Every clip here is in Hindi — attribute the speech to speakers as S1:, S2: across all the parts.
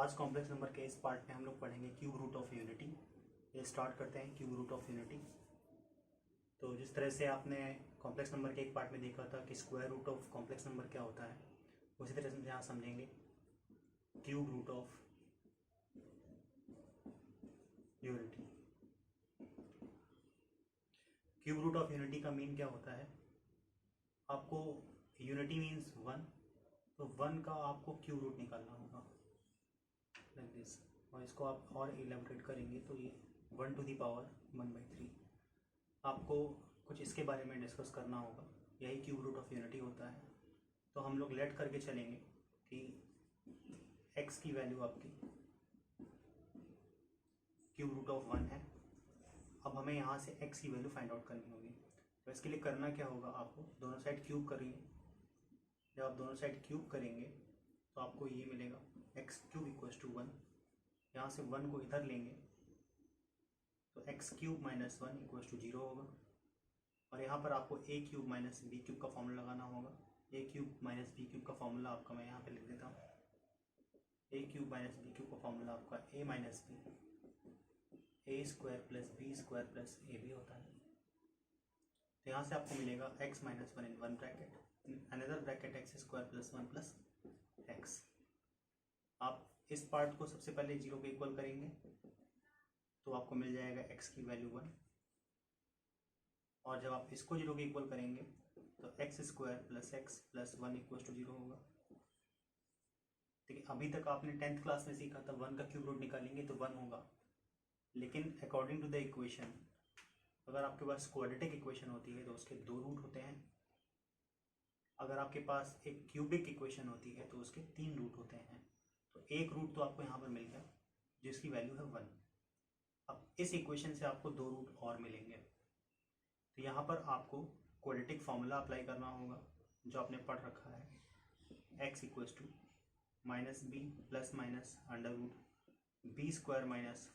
S1: आज कॉम्प्लेक्स नंबर के इस पार्ट में हम लोग पढ़ेंगे क्यूब रूट ऑफ यूनिटी। ये स्टार्ट करते हैं क्यूब रूट ऑफ यूनिटी। तो जिस तरह से आपने कॉम्प्लेक्स नंबर के एक पार्ट में देखा था कि square root of complex number क्या होता है, उसी तरह से यहाँ समझेंगे cube root of unity. Cube root of unity का मीन क्या होता है? आपको यूनिटी मीन्स वन, तो वन का आपको क्यूब रूट निकालना होगा लाइक दिस, और इसको आप और इलेबोरेट करेंगे तो ये 1 to the power 1/3। आपको कुछ इसके बारे में डिस्कस करना होगा, यही क्यूब रूट ऑफ यूनिटी होता है। तो हम लोग लेट करके चलेंगे कि x की वैल्यू आपकी क्यूब रूट ऑफ 1 है। अब हमें यहाँ से x की वैल्यू फाइंड आउट करनी होगी। तो इसके लिए करना क्या होगा, आपको दोनों साइड क्यूब करेंगे। जब आप दोनों साइड क्यूब करेंगे तो आपको ये मिलेगा x³ = 1। यहाँ से 1 को इधर लेंगे तो x³ - 1 = 0 होगा। और यहाँ पर आपको a³ - b³ का फॉर्मूला लगाना होगा। a³ - b³ का फॉर्मूला आपका मैं यहाँ पे लिख देता हूँ। a³ - b³ का फॉर्मूला आपका a - b a² + b² + ab होता है। तो यहाँ से आपको मिलेगा x - 1 in one bracket, in another bracket x² + 1 + x। आप इस पार्ट को सबसे पहले 0 के इक्वल करेंगे तो आपको मिल जाएगा x की वैल्यू 1, और जब आप इसको 0 के इक्वल करेंगे तो x² + x + 1 = 0 होगा। ठीक है, अभी तक आपने 10th क्लास में सीखा था 1 का क्यूब रूट निकालेंगे तो 1 होगा, लेकिन अकॉर्डिंग टू द इक्वेशन अगर आपके पास क्वाड्रेटिक इक्वेशन होती है तो उसके 2 रूट होते हैं। अगर आपके पास एक क्यूबिक इक्वेशन होती है तो उसके 3 रूट होते हैं। तो एक रूट तो आपको यहाँ पर मिल गया जिसकी वैल्यू है 1। अब इस इक्वेशन से आपको 2 रूट और मिलेंगे। तो यहाँ पर आपको क्वाड्रेटिक फार्मूला अप्लाई करना होगा जो आपने पढ़ रखा है, x = -b ± √b² -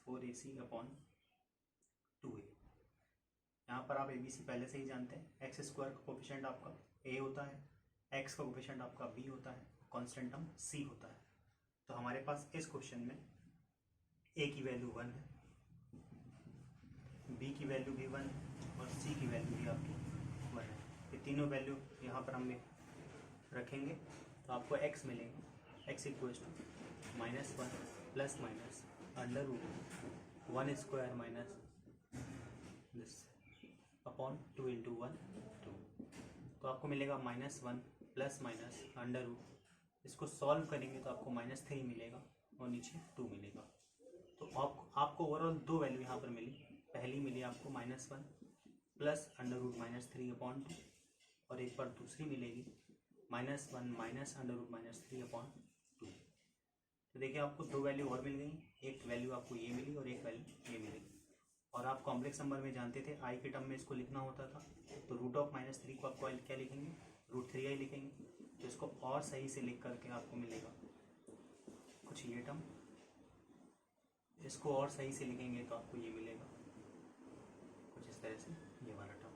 S1: 4ac/2a। यहाँ पर आप ABC पहले से ही जानते हैं। x² का कोफिशिएंट आपका a होता है, x का कोफिशिएंट आपका b होता है, कांस्टेंट टर्म c होता है। तो हमारे पास इस क्वेश्चन में a की वैल्यू 1 है, b की वैल्यू भी 1 है और c की वैल्यू भी आपकी 1 है। ये तीनों वैल्यू यहाँ पर हम रखेंगे तो आपको x मिलेंगे। x = -1 ± √1² - 2 × 1 2। तो आपको मिलेगा -1 ± इसको सॉल्व करेंगे तो आपको -3 मिलेगा और नीचे 2 मिलेगा। तो आपको ओवरऑल 2 वैल्यू यहाँ पर मिली। पहली मिली आपको -1 + √-3/2, और एक बार दूसरी मिलेगी -1 - √-3/2। तो देखिए आपको 2 वैल्यू और मिल गई। एक वैल्यू आपको ये मिली और एक वैल्यू ये मिली। और आप कॉम्प्लेक्स नंबर में जानते थे i के टर्म में इसको लिखना होता था, तो √-3 को आपको क्या लिखेंगे, √3i लिखेंगे। तो इसको और सही से लिख करके आपको मिलेगा कुछ ये टर्म, इसको और सही से लिखेंगे तो आपको ये मिलेगा कुछ इस तरह से ये वाला टर्म।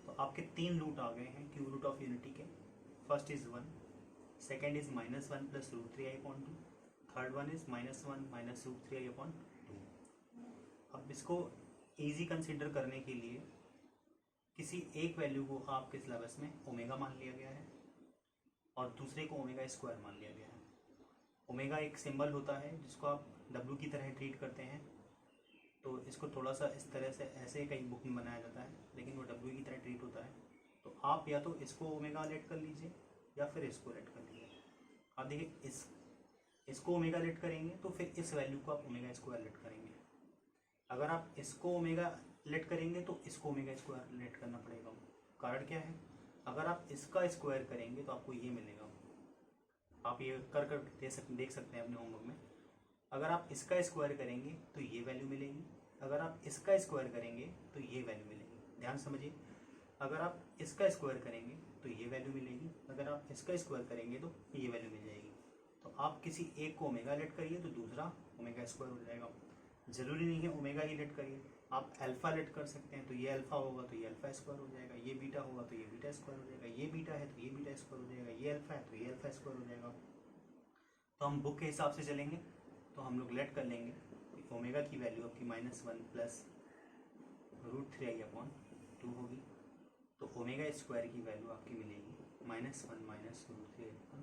S1: तो आपके 3 रूट आ गए हैं क्यूब रूट ऑफ यूनिटी के। First is 1, second is -1 + √3i/2, third one is -1 - √3i/2। अब इसको इजी कंसीडर करने के लिए किसी एक वैल्यू को आपके सिलेबस में ओमेगा मान लिया गया है और दूसरे को ओमेगा² मान लिया गया है। ओमेगा एक सिंबल होता है जिसको आप W की तरह ट्रीट करते हैं, तो इसको थोड़ा सा इस तरह से ऐसे कई बुक में बनाया जाता है, लेकिन वो W की तरह ट्रीट होता है। तो आप या तो इसको ओमेगा लेट कर लीजिए या फिर इसको लेट कर लीजिए। आप देखिए इसको ओमेगा लेट करेंगे तो फिर इस वैल्यू को आप ओमेगा² लेट करेंगे। अगर आप इसको ओमेगा लेट करेंगे तो इसको ओमेगा² लेट करना पड़ेगा। कारण क्या है, अगर आप इसका स्क्वायर करेंगे तो आपको ये मिलेगा। आप ये कर देख सकते हैं अपने होमवर्क में। अगर आप इसका स्क्वायर करेंगे तो ये वैल्यू मिलेगी, अगर आप इसका स्क्वायर करेंगे तो ये वैल्यू मिलेगी। ध्यान समझिए, अगर आप इसका स्क्वायर करेंगे तो ये वैल्यू मिलेगी, अगर आप इसका स्क्वायर करेंगे तो ये वैल्यू मिल जाएगी। तो आप किसी एक को ओमेगा लेट करिए तो दूसरा ओमेगा² हो जाएगा। जरूरी नहीं है ओमेगा ही लेट करिए, आप अल्फा लेट कर सकते हैं, तो ये अल्फा होगा तो ये अल्फा² हो जाएगा, ये बीटा होगा तो ये बीटा² हो जाएगा, ये बीटा है तो ये बीटा² हो जाएगा, ये अल्फा है तो ये अल्फा² हो जाएगा। तो हम बुक के हिसाब से चलेंगे, तो हम लोग लेट कर लेंगे कि ओमेगा की वैल्यू आपकी -1 प्लस √3i/2 होगी। तो ओमेगा स्क्वायर की वैल्यू आपकी मिलेगी -1 माइनस √3i/2।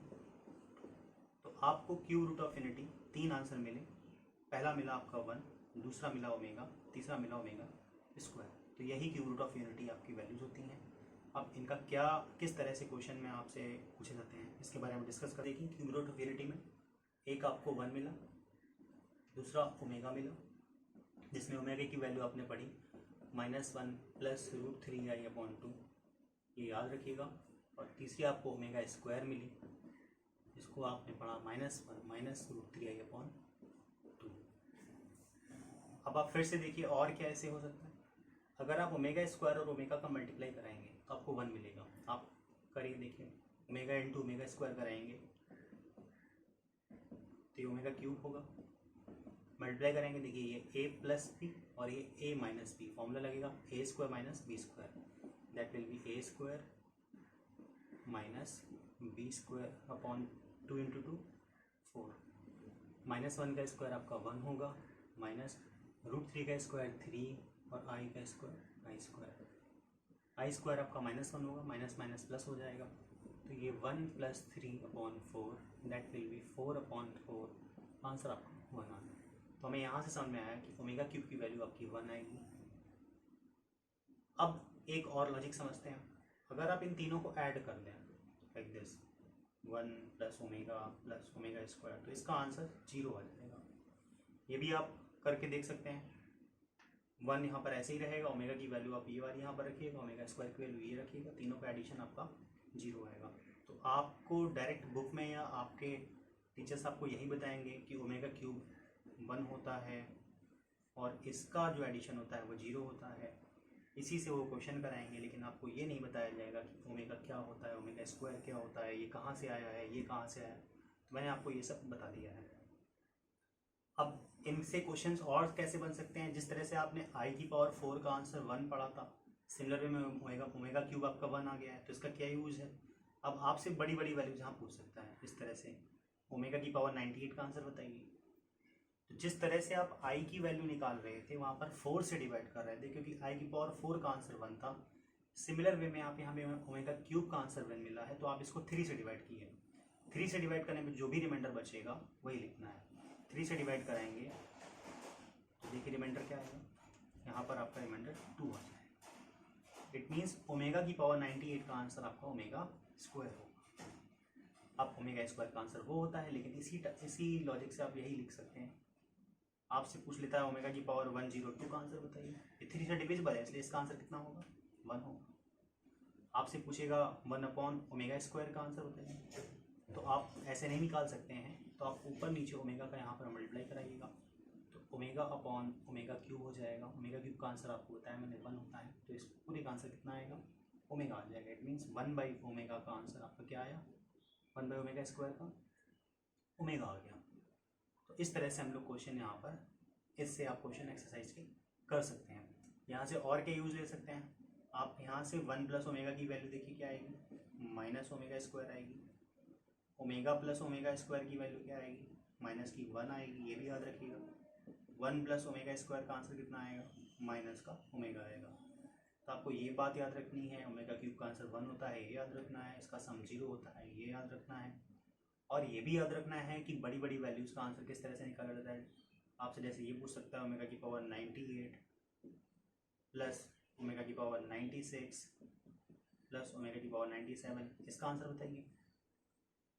S1: तो आपको cube root of unity 3 answer मिले। पहला मिला आपका 1, दूसरा मिला ओमेगा, तीसरा मिला ओमेगा स्क्वायर। तो यही क्यूब रूट ऑफ यूनिटी आपकी वैल्यूज होती हैं। अब इनका क्या किस तरह से क्वेश्चन में आपसे पूछे जाते हैं इसके बारे में डिस्कस कर देखें। क्यूब रूट ऑफ यूनिटी में एक आपको 1 मिला, दूसरा ओमेगा मिला, जिसमें ओमेगा की वैल्यू आपने पढ़ी -1 प्लस √3i/2, ये याद रखिएगा। और तीसरी आपको ओमेगा स्क्वायर मिली, इसको आपने पढ़ा -1 माइनस √3i/2। अब आप फिर से देखिए और क्या ऐसे हो सकता है। अगर आप ओमेगा स्क्वायर और ओमेगा का मल्टीप्लाई कराएंगे तो आपको 1 मिलेगा। आप करिए, देखिए ओमेगा इंटू ओमेगा स्क्वायर कराएंगे तो ये ओमेगा क्यूब होगा। मल्टीप्लाई करेंगे, देखिए ये a प्लस बी और ये a माइनस बी, फॉर्मूला लगेगा a square minus B square, that will be a square minus B square upon 2 into 2 4। -1 का स्क्वायर आपका 1 होगा, माइनस √3 का स्क्वायर 3 और i का square i square. i square आपका -1 होगा, माइनस माइनस प्लस हो जाएगा, तो ये 1 plus 3/4 that will B 4/4। Answer आपका 1 आना। तो हमें यहाँ से समझ में आया कि ओमेगा क्यूब की वैल्यू आपकी 1 आएगी। अब एक और लॉजिक समझते हैं। अगर आप इन तीनों को ऐड कर दें like this 1 plus omega square, तो इसका आंसर 0 आ जाएगा। ये भी आप करके देख सकते हैं। 1 यहाँ पर ऐसे ही रहेगा, ओमेगा की वैल्यू आप ये वाली यहाँ पर रखिएगा, ओमेगा स्क्वायर की वैल्यू ये रखिएगा, तीनों का एडिशन आपका 0 आएगा। तो आपको डायरेक्ट बुक में या आपके टीचर्स आपको यही बताएंगे कि ओमेगा क्यूब 1 होता है और इसका जो एडिशन होता है वो 0 होता है। इसी से वो क्वेश्चन कराएंगे, लेकिन आपको ये नहीं बताया जाएगा कि ओमेगा क्या होता है, ओमेगा स्क्वायर क्या होता है, ये कहाँ से आया है, ये कहाँ से आया है। तो मैंने आपको ये सब बता दिया है। अब इनसे क्वेश्चंस और कैसे बन सकते हैं, जिस तरह से आपने i⁴ का आंसर 1 पढ़ा था, सिमिलर वे में ओमेगा क्यूब आपका 1 आ गया है, तो इसका क्या यूज़ है। अब आपसे बड़ी बड़ी वैल्यूज यहाँ पूछ सकता है इस तरह से, ओमेगा की पावर 98 का आंसर बताइए। तो जिस तरह से आप i की वैल्यू निकाल रहे थे वहाँ पर 4 से डिवाइड कर रहे थे, क्योंकि i⁴ का आंसर 1 था। सिमिलर वे में आप यहाँ पे ओमेगा क्यूब का आंसर 1 मिला है, तो आप इसको 3 से डिवाइड किए। 3 से डिवाइड करने में जो भी रिमाइंडर बचेगा वही लिखना है। 3 से डिवाइड कराएंगे तो देखिए रिमाइंडर क्या आएगा, यहाँ पर आपका रिमाइंडर 2 आ जाएगा। इट मीन्स ओमेगा की पावर 98 का आंसर आपका ओमेगा स्क्वायर होगा। अब ओमेगा स्क्वायर का आंसर वो होता है, लेकिन इसी लॉजिक से आप यही लिख सकते हैं। आपसे पूछ लेता है ओमेगा की पावर 102 का आंसर बताइए, ये 3 से डिविजिबल है इसलिए इसका आंसर कितना होगा 1 होगा। आपसे पूछेगा 1/ओमेगा स्क्वायर का आंसर बताइए, तो आप ऐसे नहीं निकाल सकते हैं, तो आप ऊपर नीचे ओमेगा का यहाँ पर मल्टीप्लाई कराइएगा, तो ओमेगा अपॉन ओमेगा क्यूब हो जाएगा। ओमेगा क्यूब का आंसर आपको बताया मैंने 1 होता है, तो इस पूरे का आंसर कितना आएगा ओमेगा आ जाएगा। इट मीन्स 1/ओमेगा का आंसर आपका क्या आया 1/ओमेगा स्क्वायर का ओमेगा आ गया। तो इस तरह से हम लोग क्वेश्चन यहाँ पर इससे आप क्वेश्चन एक्सरसाइज के कर सकते हैं। यहाँ से और क्या यूज़ ले सकते हैं आप, यहाँ से 1 प्लस ओमेगा की वैल्यू देखिए क्या आएगी माइनस ओमेगा स्क्वायर आएगी। ओमेगा प्लस ओमेगा स्क्वायर की वैल्यू क्या आएगी माइनस की 1 आएगी, ये भी याद रखिएगा। 1 प्लस ओमेगा स्क्वायर का आंसर कितना आएगा माइनस का ओमेगा आएगा। तो आपको ये बात याद रखनी है, ओमेगा क्यूब का आंसर 1 होता है ये याद रखना है, इसका सम 0 होता है ये याद रखना है, और ये भी याद रखना है कि बड़ी बड़ी वैल्यूज़ का आंसर किस तरह से निकाला जाता है। आपसे जैसे ये पूछ सकता है ओमेगा की पावर 98 प्लस ओमेगा की पावर 96 प्लस ओमेगा की पावर 97, इसका आंसर बताइए।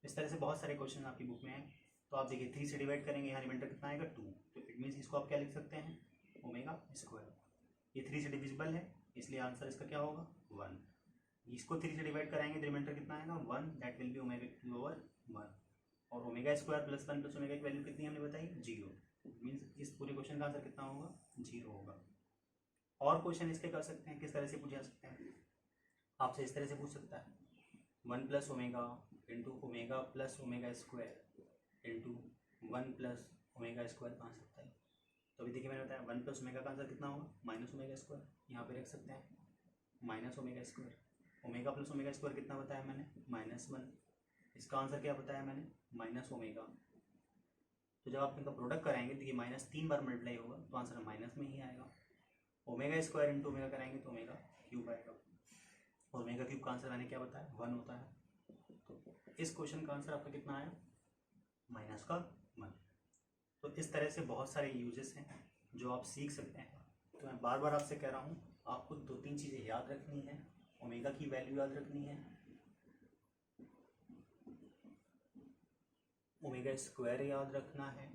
S1: इस तरह से बहुत सारे क्वेश्चन आपकी बुक में हैं। तो आप देखिए 3 से डिवाइड करेंगे, यहाँ रिमाइंडर कितना आएगा 2, तो इट मीन्स इसको आप क्या लिख सकते हैं ओमेगा स्क्वायर। ये 3 से डिविजिबल है इसलिए आंसर इसका क्या होगा 1। इसको 3 से डिवाइड कराएंगे तो रिमाइंडर कितना आएगा 1, that will B omega cube over 1। और omega square plus 1 plus omega की वैल्यू कितनी हमने बताई 0। मीन्स इस पूरे क्वेश्चन का आंसर कितना होगा 0 होगा। और क्वेश्चन इसके कर सकते हैं, किस तरह से पूछा सकते हैं, आपसे इस तरह से पूछ सकता है 1 plus omega into omega plus omega square into 1 plus omega square का आंसर बताइए। तो अभी देखिए मैंने बताया 1 प्लस ओमेगा का आंसर कितना होगा माइनस ओमेगा स्क्वायर, यहाँ पे रख सकते हैं minus omega square. Omega plus omega square कितना बताया मैंने -1, इसका आंसर क्या बताया मैंने माइनस ओमेगा, तो जब आप इनका प्रोडक्ट कराएंगे तो ये माइनस 3 बार मल्टीप्लाई होगा तो आंसर माइनस में ही आएगा। ओमेगा स्क्वायर इंटू ओमेगा कराएंगे तो ओमेगा क्यूब आएगा। ओमेगा क्यूब का आंसर मैंने क्या बताया 1 होता है। तो इस क्वेश्चन का आंसर आपका कितना आया माइनस का 1। तो इस तरह से बहुत सारे यूजेस हैं जो आप सीख सकते हैं। तो मैं बार बार आपसे कह रहा हूँ आपको 2-3 चीज़ें याद रखनी है। ओमेगा की वैल्यू याद रखनी है, ओमेगा स्क्वायर याद रखना है,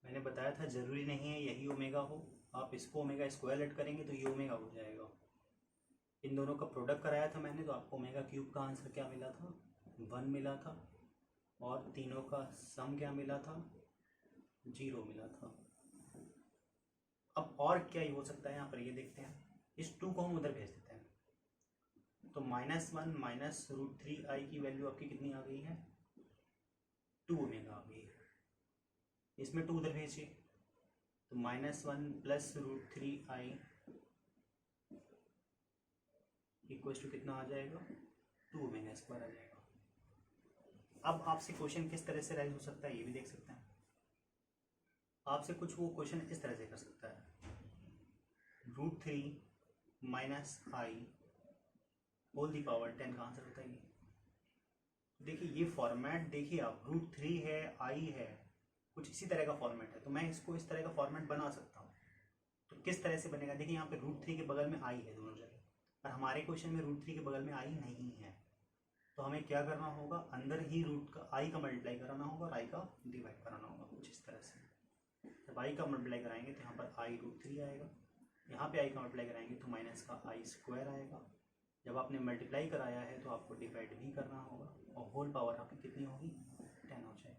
S1: मैंने बताया था ज़रूरी नहीं है यही ओमेगा हो, आप इसको ओमेगा स्क्वायर ऐड करेंगे तो ये ओमेगा हो जाएगा। इन दोनों का प्रोडक्ट कराया था मैंने तो आपको ओमेगा क्यूब का आंसर क्या मिला था 1 मिला था, और तीनों का सम क्या मिला था 0 मिला था। अब और क्या ही हो सकता है यहाँ पर ये देखते हैं। इस 2 को हम उधर भेज देते हैं तो -1 माइनस √3i की वैल्यू आपकी कितनी आ गई है 2 ओमेगा आ गई है। इसमें 2 उधर भेजिए तो -1 प्लस √3i इक्वल्स टू कितना आ जाएगा 2 ओमेगा स्क्वायर आ जाएगा। अब आपसे क्वेश्चन किस तरह से राइज हो सकता है ये भी देख सकते हैं। आपसे कुछ वो क्वेश्चन इस तरह से कर सकता है √3 minus i whole the power 10 का आंसर बताइए। देखिए ये फॉर्मेट देखिए आप √3 है i है कुछ इसी तरह का फॉर्मेट है तो मैं इसको इस तरह का फॉर्मेट बना सकता हूँ। तो किस तरह से बनेगा देखिए यहाँ पे √3 के बगल में i है दोनों जगह, पर हमारे क्वेश्चन में √3 के बगल में i नहीं है। तो हमें क्या करना होगा अंदर ही रूट का i का मल्टीप्लाई कराना होगा और i का डिवाइड कराना होगा कुछ इस तरह से। जब i का मल्टीप्लाई कराएंगे तो यहाँ पर i √3 आएगा, यहाँ पे i का मल्टीप्लाई कराएंगे तो माइनस का i स्क्वायर आएगा। जब आपने मल्टीप्लाई कराया है तो आपको डिवाइड भी करना होगा और होल पावर आपकी कितनी होगी 10 हो जाएगी।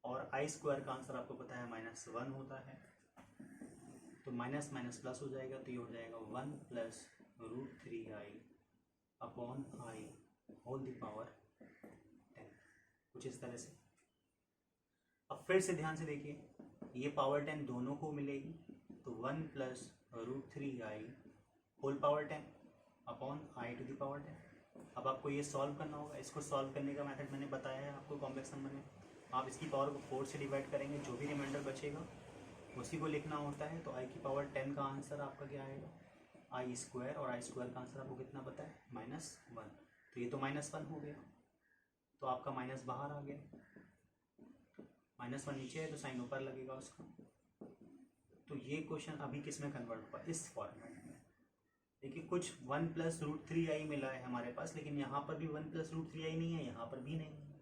S1: और i स्क्वायर का आंसर आपको पता है -1 होता है तो माइनस माइनस प्लस हो जाएगा तो ये हो जाएगा 1 plus √3i upon i whole the power 10 कुछ इस तरह से। अब फिर से ध्यान से देखिए ये पावर 10 दोनों को मिलेगी तो 1 plus √3i whole power 10 upon i to the power 10। अब आपको ये सॉल्व करना होगा। इसको सॉल्व करने का मेथड मैंने बताया है आपको कॉम्प्लेक्स नंबर में। आप इसकी पावर को 4 से डिवाइड करेंगे जो भी रिमाइंडर बचेगा उसी को लिखना होता है। तो i की पावर 10 का आंसर आपका क्या आएगा i स्क्वायर, और i स्क्वायर का आंसर आपको कितना पता है -1। तो ये तो -1 हो गया तो आपका माइनस बाहर आ गया, -1 नीचे है तो साइन ऊपर लगेगा उसका। तो ये क्वेश्चन अभी किस में कन्वर्ट हुआ इस फॉर्मेट में। देखिए कुछ 1 प्लस √3i मिला है हमारे पास, लेकिन यहाँ पर भी 1 प्लस √3i नहीं है, यहाँ पर भी नहीं है,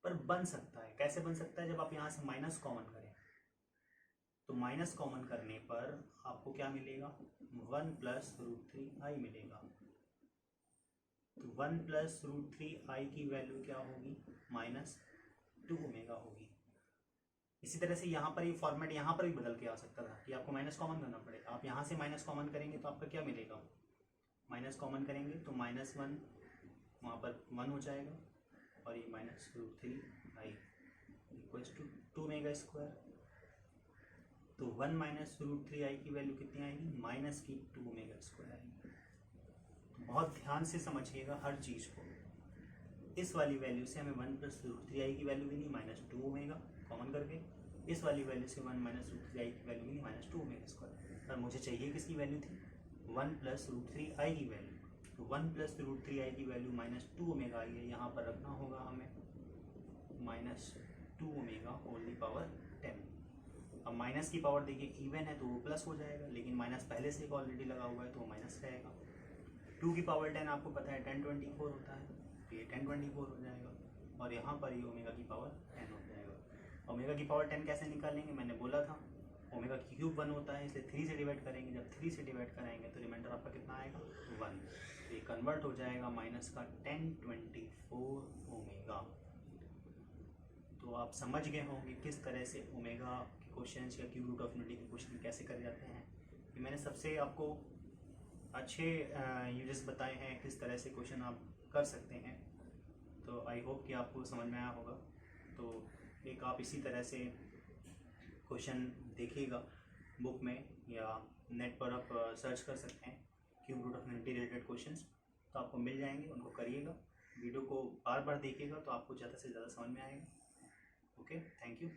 S1: पर बन सकता है। कैसे बन सकता है जब आप यहाँ से माइनस कॉमन करें तो माइनस कॉमन करने पर आपको क्या मिलेगा 1 प्लस √3i मिलेगा। तो 1 प्लस √3i की वैल्यू क्या होगी -2 ओमेगा होगी। इसी तरह से यहाँ पर ये फॉर्मेट यहाँ पर भी बदल के आ सकता था कि आपको माइनस कॉमन करना पड़ेगा। आप यहाँ से माइनस कॉमन करेंगे तो आपका क्या मिलेगा माइनस कॉमन करेंगे तो -1 वहाँ पर 1 हो जाएगा और ये -√3i equals to 2 omega square. तो 1 माइनस √3i की वैल्यू कितनी आएगी -2 ओमेगा स्क्वायर आएगी। तो बहुत ध्यान से समझिएगा हर चीज़ को। इस वाली वैल्यू से हमें 1 प्लस √3i की वैल्यू मिली -2 ओमेगा कॉमन करके, इस वाली वैल्यू से 1 माइनस √3i की वैल्यू मिली -2 ओमेगा स्क्वायर। पर मुझे चाहिए किसकी वैल्यू थी 1 प्लस √3i की वैल्यू। तो 1 प्लस √3i की वैल्यू -2 ओमेगा आई है, यहाँ पर रखना होगा हमें -2 ओमेगा होल दी पावर 10। अब माइनस की पावर देखिए इवन है तो वो प्लस हो जाएगा, लेकिन माइनस पहले से ऑलरेडी लगा हुआ है तो वो माइनस रहेगा। 2 की पावर 10 आपको पता है 1024 होता है तो ये 1024 हो जाएगा, और यहाँ पर ये ओमेगा की पावर 10 हो जाएगा। ओमेगा की पावर 10 कैसे निकालेंगे मैंने बोला था ओमेगा की क्यूब 1 होता है, इसलिए 3 से डिवाइड करेंगे। जब 3 से डिवाइड कराएंगे तो रिमाइंडर आपका कितना आएगा 1। ये कन्वर्ट हो जाएगा माइनस का 1024 ओमेगा। तो आप समझ गए होंगे किस तरह से ओमेगा के क्वेश्चन या क्यूब रूट ऑफ यूनिटी के क्वेश्चन कैसे कर जाते हैं। ये मैंने सबसे आपको अच्छे यूजेस बताए हैं किस तरह से क्वेश्चन आप कर सकते हैं। तो आई होप कि आपको समझ में आया होगा। तो एक आप इसी तरह से क्वेश्चन देखिएगा बुक में या नेट पर आप सर्च कर सकते हैं cube root of unity related questions, तो आपको मिल जाएंगे, उनको करिएगा। वीडियो को बार बार देखिएगा तो आपको ज़्यादा से ज़्यादा समझ में आएगा। Okay, thank you.